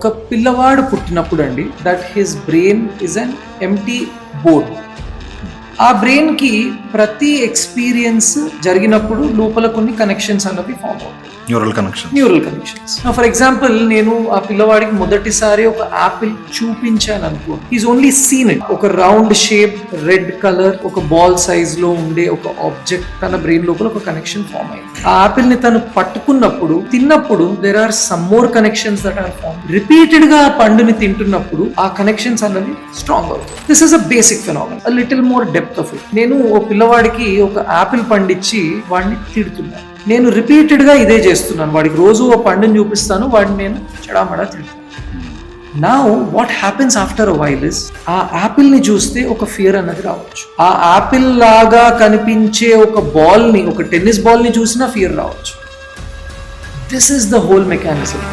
ఒక పిల్లవాడు పుట్టినప్పుడు అండి that his brain is an empty board. ఆ బ్రెయిన్ కి ప్రతి ఎక్స్పీరియన్స్ జరిగినప్పుడు లోపల కొన్ని కనెక్షన్స్ అన్నవి ఫామ్ అవుతాయి, న్యూరల్ కనెక్షన్స్. ఫర్ ఎగ్జాంపుల్ నేను ఆ పిల్లవాడికి మొదటిసారి ఒక యాపిల్ చూపించాను అనుకో, ఈజ్ ఓన్లీ సీన్ ఇట్. ఒక రౌండ్ షేప్, రెడ్ కలర్, ఒక బాల్ సైజ్ లో ఉండే ఒక ఆబ్జెక్ట్ తన బ్రెయిన్ లోపల ఒక కనెక్షన్ ఫామ్ అయింది. ఆ యాపిల్ ని తను పట్టుకున్నప్పుడు, తిన్నప్పుడు there are some more connections that are form. Repeated గా ఆ పండుని తింటున్నప్పుడు ఆ కనెక్షన్స్ అన్నవి స్ట్రాంగ్ అవుతాయి. This is a basic phenomenon, a little more depth of it. నేను ఓ పిల్లవాడికి ఒక యాపిల్ పండిచ్చి వాడిని తిడుతున్నాను. నేను రిపీటెడ్ గా ఇదే చేస్తున్నాను. వాడికి రోజు ఓ పండుని చూపిస్తాను, వాడిని నేను చెడామడా తింటాను. Now what happens after a while is, ఆ యాపిల్ ని చూస్తే ఒక ఫియర్ అన్నది రావచ్చు. ఆ యాపిల్ లాగా కనిపించే ఒక బాల్ ని, ఒక టెన్నిస్ బాల్ ని చూసినా ఫియర్ రావచ్చు. This is the whole mechanism.